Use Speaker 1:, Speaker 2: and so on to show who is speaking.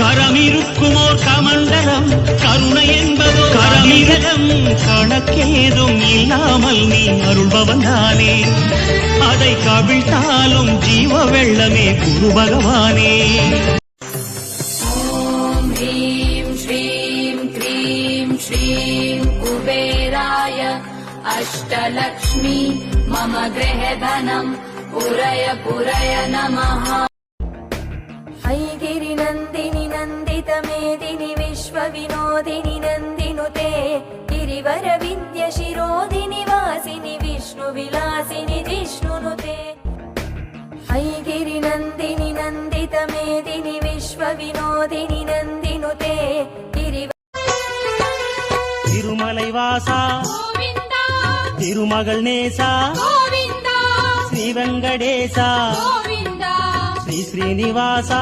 Speaker 1: கரமிருக்குமோர் கமண்டலம் கருணை என்பதோ கரமிரகம் கணக்கேதும் இல்லாமல் நீ அருள்பவன் தானே அதை கவிழ்த்தாலும் ஜீவ வெள்ளமே குரு பகவானே
Speaker 2: ஓம் ஹ்ரீம் ஸ்ரீம் க்ரீம் ஸ்ரீம் குபேராய அஷ்டலக்ஷ்மி மம கிரஹதனம் புரய புரய நமः
Speaker 3: ऐगिरि नन्दिनि नन्दित मेदिनि विश्वविनोदिनि नन्दिनुते गिरिवर विद्य शिरोदिनि वासिनि विष्णुविलासिनि जिष्णुनुते ऐगिरि नन्दिनि नन्दित मेदिनि विश्वविनोदिनि नन्दिनुते
Speaker 1: திருமலை வாசா திருமகள் நேசா ஸ்ரீ வெங்கடேசா ஸ்ரீ ஸ்ரீனிவாசா